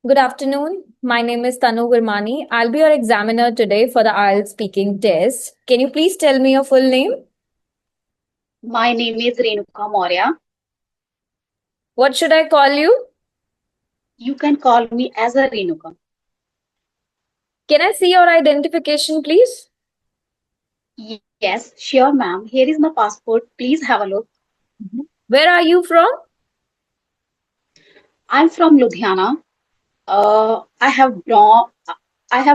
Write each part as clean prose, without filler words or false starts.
Good afternoon. My name is Tanu. I'll be your examiner today for the IELTS speaking test. Can you please tell me your full name? My name is Renuka Maurya. What should I call you? You can call me as a Renuka. Can I see your identification, please? Yes, sure, ma'am. Here is my passport. Please have a look. Where are you from? I'm from Ludhiana. I have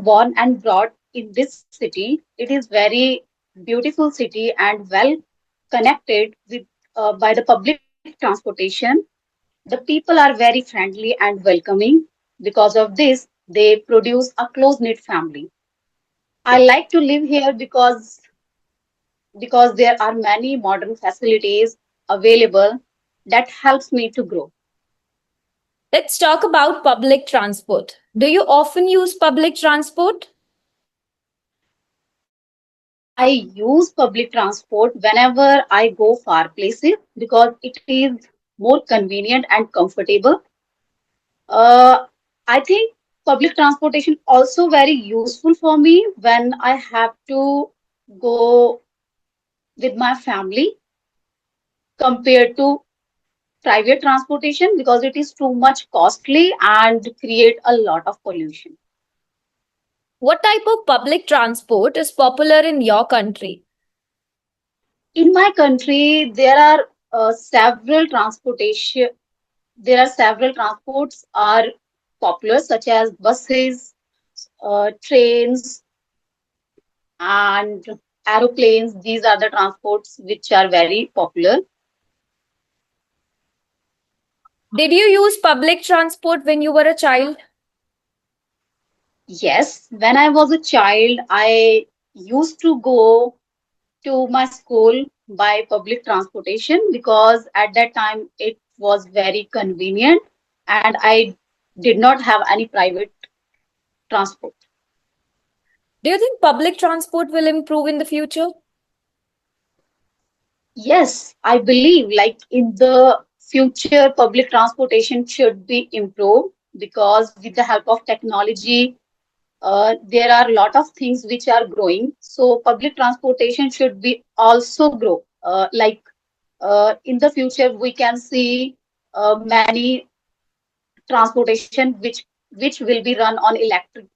born and brought in this city. It is very beautiful city and well connected with by the public transportation. The people are very friendly and welcoming. Because of this, they produce a close-knit family. I like to live here because there are many modern facilities available that helps me to grow. Let's talk about public transport. Do you often use public transport? I use public transport whenever I go far places because it is more convenient and comfortable. Uh, I think public transportation also very useful for me when I have to go with my family compared to private transportation because it is too much costly and create a lot of pollution. What type of public transport is popular in your country? In my country, several transportation. There are several transports are popular, such as buses, trains, and aeroplanes. These are the transports which are very popular. Did you use public transport when you were a child? Yes, when I was a child, I used to go to my school by public transportation because at that time it was very convenient and I did not have any private transport. Do you think public transport will improve in the future? Yes, I believe like in the future, public transportation should be improved because with the help of technology, there are a lot of things which are growing. So public transportation should be also grow. In the future, we can see many transportation which will be run on electric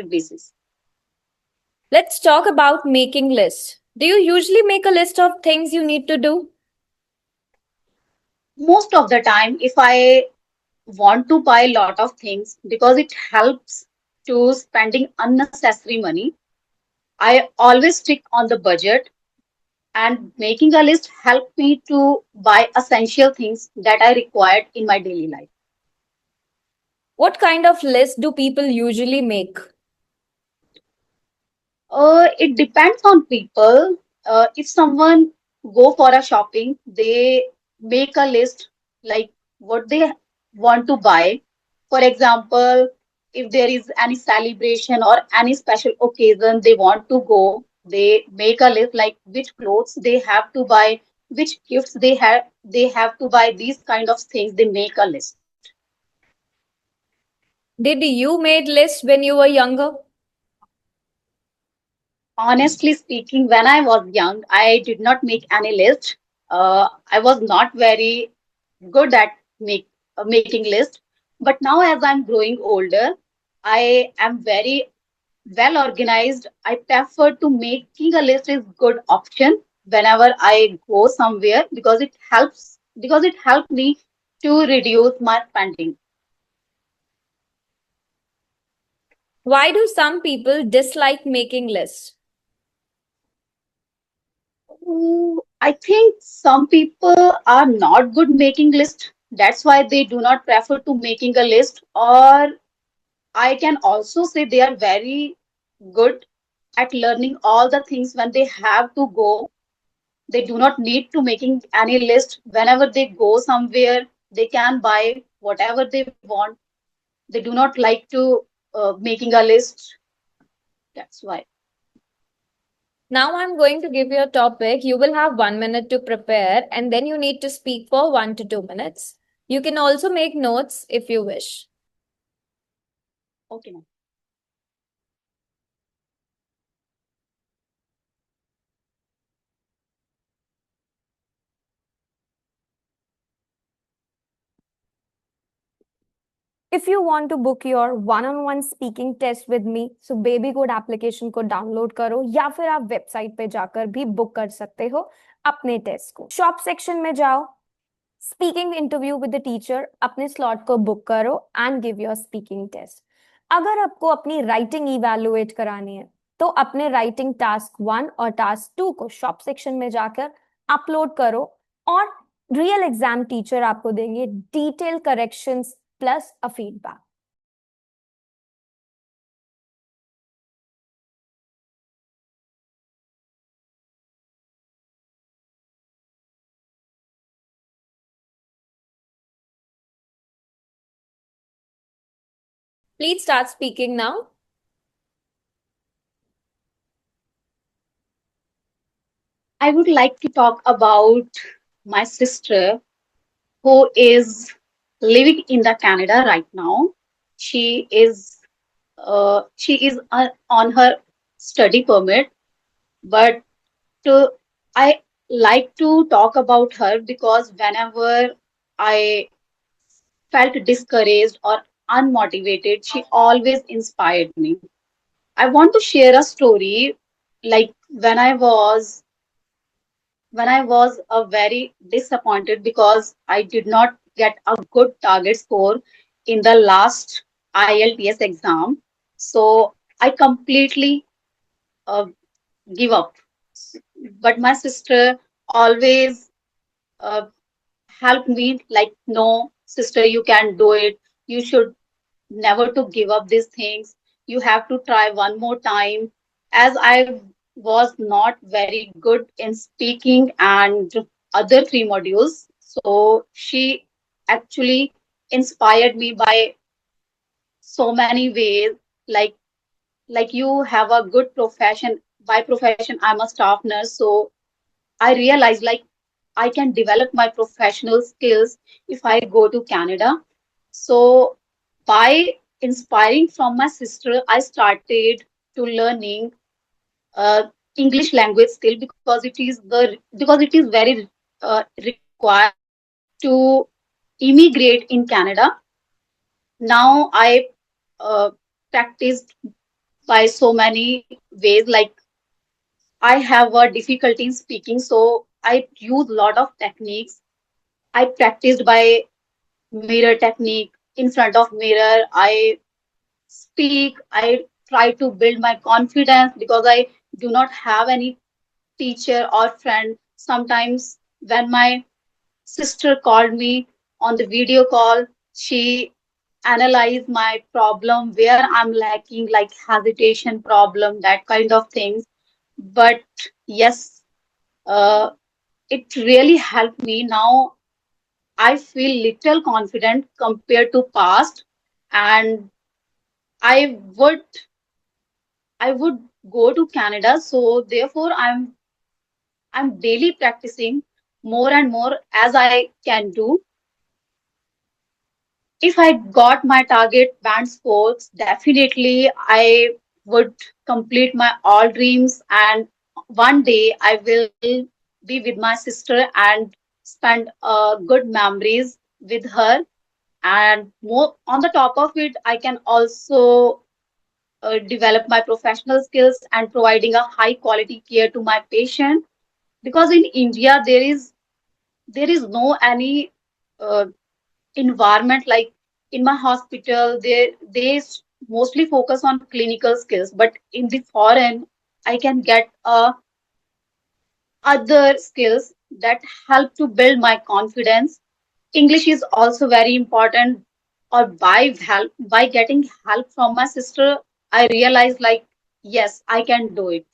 basis. Let's talk about making lists. Do you usually make a list of things you need to do? Most of the time, if I want to buy a lot of things because it helps to spending unnecessary money, I always stick on the budget and making a list help me to buy essential things that I required in my daily life. What kind of list do people usually make? It depends on people. If someone go for a shopping, they make a list like what they want to buy. For example, if there is any celebration or any special occasion they want to go, they make a list like which clothes they have to buy, which gifts they have to buy. These kind of things they make a list. Did you made lists when you were younger? Honestly speaking, when I was young, I did not make any list. I was not very good at making list. But now, as I'm growing older, I am very well organized. I prefer to making a list is good option whenever I go somewhere because it helps me to reduce my spending. Why do some people dislike making lists? I think some people are not good making list. That's why they do not prefer to making a list. Or I can also say they are very good at learning all the things when they have to go. They do not need to making any list. Whenever they go somewhere, they can buy whatever they want. They do not like to making a list. That's why. Now I'm going to give you a topic. You will have 1 minute to prepare, and then you need to speak for 1 to 2 minutes. You can also make notes if you wish. Okay, ma'am. If you want to book your one-on-one speaking test with me, so baby code application को download करो या फिर आप website पे जाकर भी book कर सकते हो अपने टेस्ट को। शॉप सेक्शन में जाओ, speaking interview with the teacher, अपने स्लॉट को बुक करो and give your speaking test. अगर आपको अपनी राइटिंग इवैल्यूएट करानी है तो अपने राइटिंग टास्क 1 और टास्क 2 को शॉप सेक्शन में जाकर अपलोड करो और रियल एग्जाम टीचर आपको देंगे detail corrections plus a feedback. Please start speaking now. I would like to talk about my sister who is living in the Canada right now. She is on her study permit, but uh, I like to talk about her because whenever I felt discouraged or unmotivated, she always inspired me. I want to share a story like when I was very disappointed because I did not get a good target score in the last IELTS exam. So I completely uh, give up. But my sister always uh, helped me like, no, sister, you can do it. You should never to give up these things. You have to try one more time. As I was not very good in speaking and other three modules, so she actually inspired me by so many ways. Like like you have a good profession. By profession, I'm a staff nurse, so I realized like I can develop my professional skills if I go to Canada. So by inspiring from my sister, I started to learning uh, English language skill because it is very required to immigrate in Canada. Now I practiced by so many ways. Like I have a difficulty in speaking, so I use a lot of techniques. I practiced by mirror technique in front of mirror. I speak. I try to build my confidence because I do not have any teacher or friend. Sometimes when my sister called me on the video call, she analyzed my problem, where I'm lacking, like hesitation problem, that kind of things. But yes, uh, it really helped me. Now I feel little confident compared to past, and I would I would go to Canada. So therefore, I'm daily practicing more and more as I can do. If I got my target band scores, definitely I would complete my all dreams, and one day I will be with my sister and spend good memories with her. And more on the top of it, I can also develop my professional skills and providing a high quality care to my patient, because in India there is no any uh, environment like in my hospital. They mostly focus on clinical skills, but in the foreign I can get other skills that help to build my confidence. English is also very important. Or by getting help from my sister, I realized like, yes, I can do it.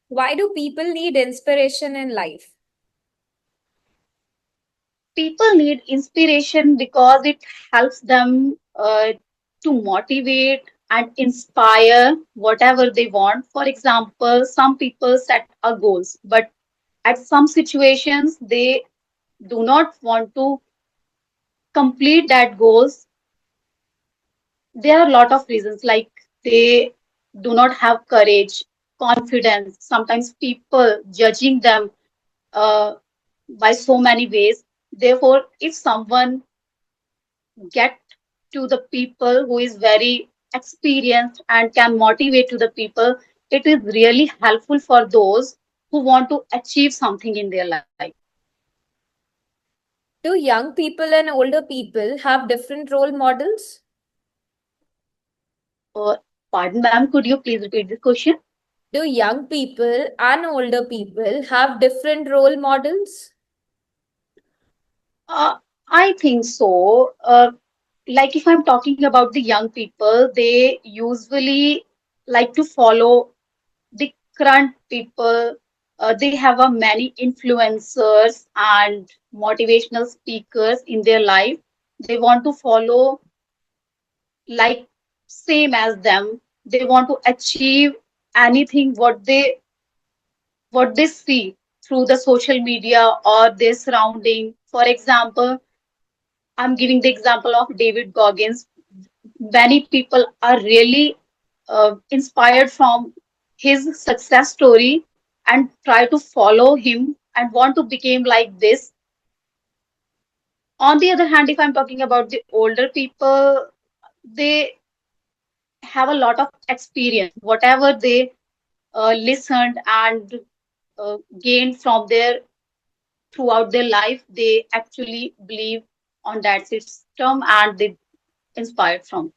Why do people need inspiration in life? People need inspiration because it helps them to motivate and inspire whatever they want. For example, some people set a goals, but at some situations they do not want to complete that goals, there are a lot of reasons, like they do not have courage, confidence, sometimes people judging them uh, by so many ways. Therefore, if someone get to the people who is very experienced and can motivate to the people, it is really helpful for those who want to achieve something in their life. Do young people and older people have different role models? uh, Pardon, ma'am, could you please repeat this question? Do young people and older people have different role models? uh, I think so. Like if I'm talking about the young people, they usually like to follow the current people. They have a many influencers and motivational speakers in their life. They want to follow like same as them. They want to achieve anything what they see through the social media or their surrounding. For example, I'm giving the example of David Goggins. Many people are really inspired from his success story and try to follow him and want to become like this. On the other hand, if I'm talking about the older people, they have a lot of experience. Whatever they listened and gained from their throughout their life, they actually believe on that system and they inspired from.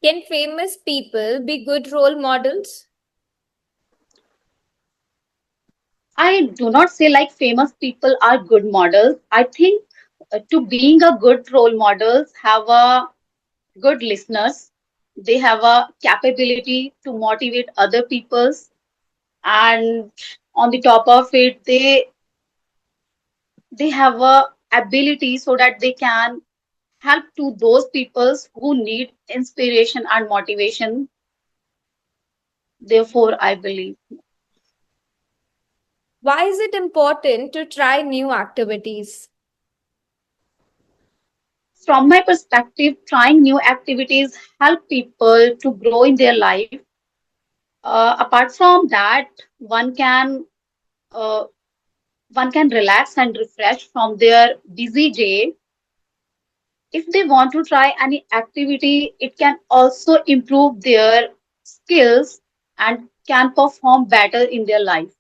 Can famous people be good role models? I do not say like famous people are good models. I think to being a good role models have a good listeners. They have a capability to motivate other peoples, and on the top of it, they have a ability so that they can help to those peoples who need inspiration and motivation. Therefore, I believe. Why is it important to try new activities? From my perspective, trying new activities help people to grow in their life. Apart from that, one can uh, one can relax and refresh from their busy day. If they want to try any activity, it can also improve their skills and can perform better in their life.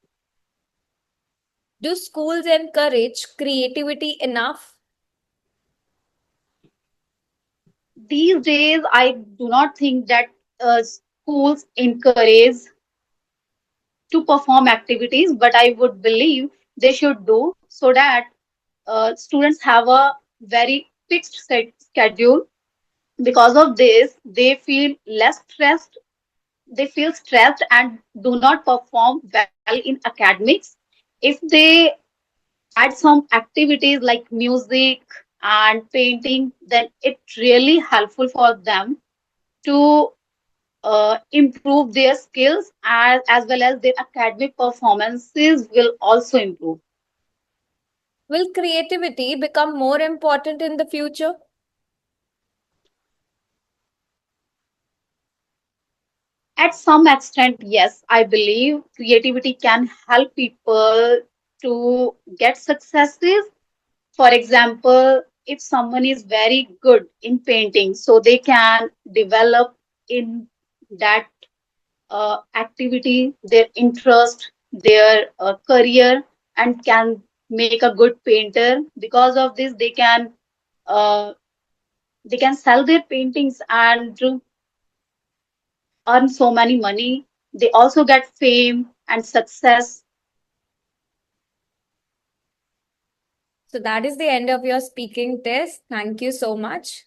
Do schools encourage creativity enough? These days, I do not think that schools encourage to perform activities, but I would believe they should do so that students have a very fixed schedule. Because of this, they feel less stressed. They feel stressed and do not perform well in academics. If they add some activities like music and painting, then it's really helpful for them to improve their skills as well as their academic performances will also improve. Will creativity become more important in the future? At some extent, yes, I believe creativity can help people to get successes. For example, if someone is very good in painting, so they can develop in that activity their interest, their career, and can make a good painter. Because of this, uh, they can sell their paintings and earn so many money. They also get fame and success. So that is the end of your speaking test. Thank you so much.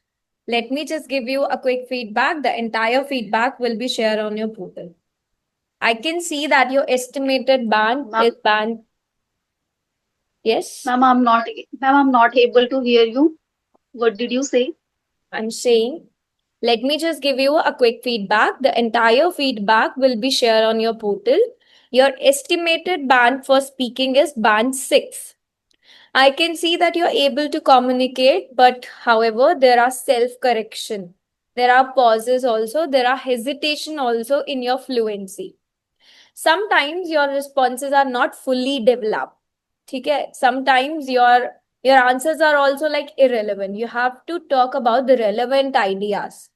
Let me just give you a quick feedback. The entire feedback will be shared on your portal. I can see that your estimated band Ma'am, is band. Yes, ma'am, I'm not able to hear you. What did you say? I'm saying. Let me just give you a quick feedback. The entire feedback will be shared on your portal. Your estimated band for speaking is band 6. I can see that you're able to communicate, but however, there are self-correction. There are pauses also, there are hesitation also in your fluency. Sometimes your responses are not fully developed. Okay? Sometimes your answers are also like irrelevant. You have to talk about the relevant ideas.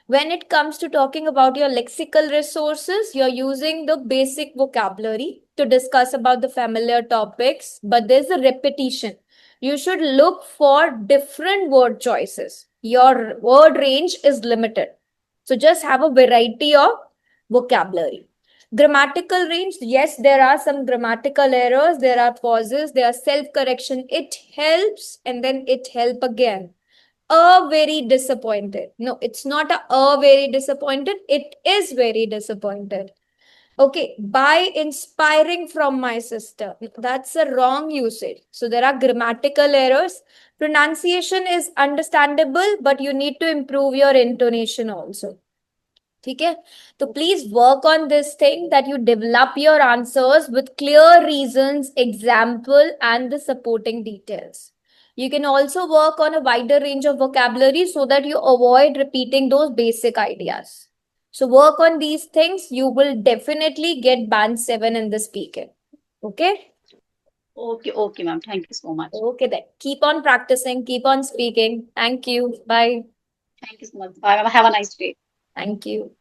When it comes to talking about your lexical resources, you're using the basic vocabulary to discuss about the familiar topics, but there's a repetition. You should look for different word choices. Your word range is limited. So just have a variety of vocabulary. Grammatical range, yes, there are some grammatical errors, there are pauses, there are self-correction. It helps and then it help again. A very disappointed. No, it's not a very disappointed. It is very disappointed. Okay, by inspiring from my sister. That's a wrong usage. So there are grammatical errors. Pronunciation is understandable, but you need to improve your intonation also. Okay, so please work on this thing that you develop your answers with clear reasons, example, and the supporting details. You can also work on a wider range of vocabulary so that you avoid repeating those basic ideas. So work on these things. You will definitely get band 7 in the speaking. Okay? Okay, okay, ma'am. Thank you so much. Okay then. Keep on practicing, keep on speaking. Thank you. Bye. Thank you so much. Bye, ma'am. Have a nice day. Thank you.